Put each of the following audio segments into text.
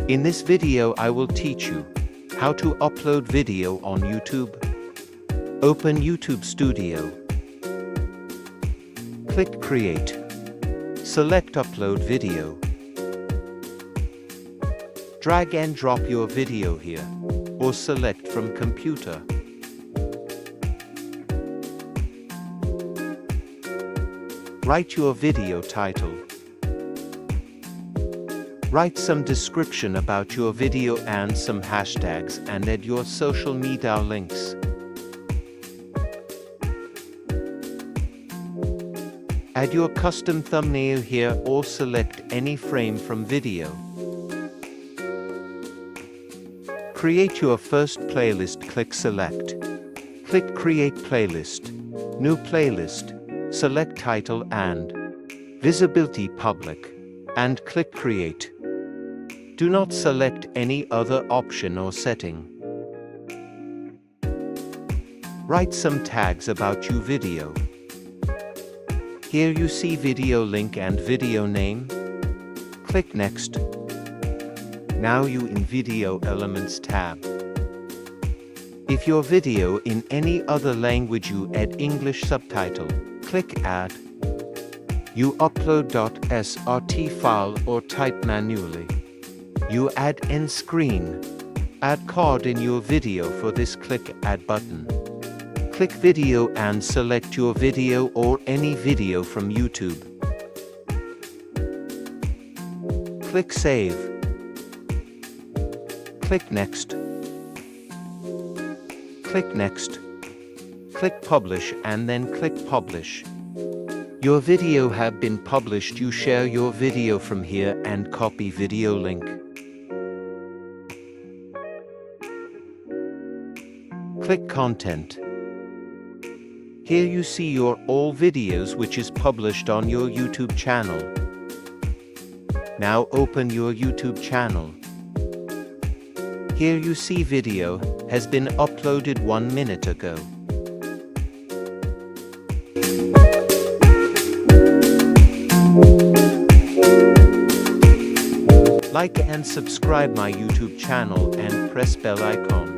In this video I will teach you how to upload video on YouTube. Open YouTube Studio. Click Create. Select Upload Video. Drag and drop your video here, or select from computer. Write your video title. Write some description about your video and some hashtags and add your social media links. Add your custom thumbnail here or select any frame from video. Create your first playlist. Click Select. Click Create Playlist. New Playlist. Select Title and Visibility Public. And click Create. Do not select any other option or setting. Write some tags about your video. Here you see video link and video name. Click Next. Now you in Video Elements tab. If your video in any other language you add English subtitle. Click Add. You upload .srt file or type manually. You add end screen. Add card in your video. For this click Add button. Click Video and select your video or any video from YouTube. Click Save. Click Next. Click Next. Click Publish and then click Publish. Your video have been published. You share your video from here and copy video link. Click Content. Here you see your all videos which is published on your YouTube channel. Now open your YouTube channel. Here you see video has been uploaded 1 minute ago. Like and subscribe my YouTube channel and press bell icon.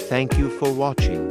Thank you for watching.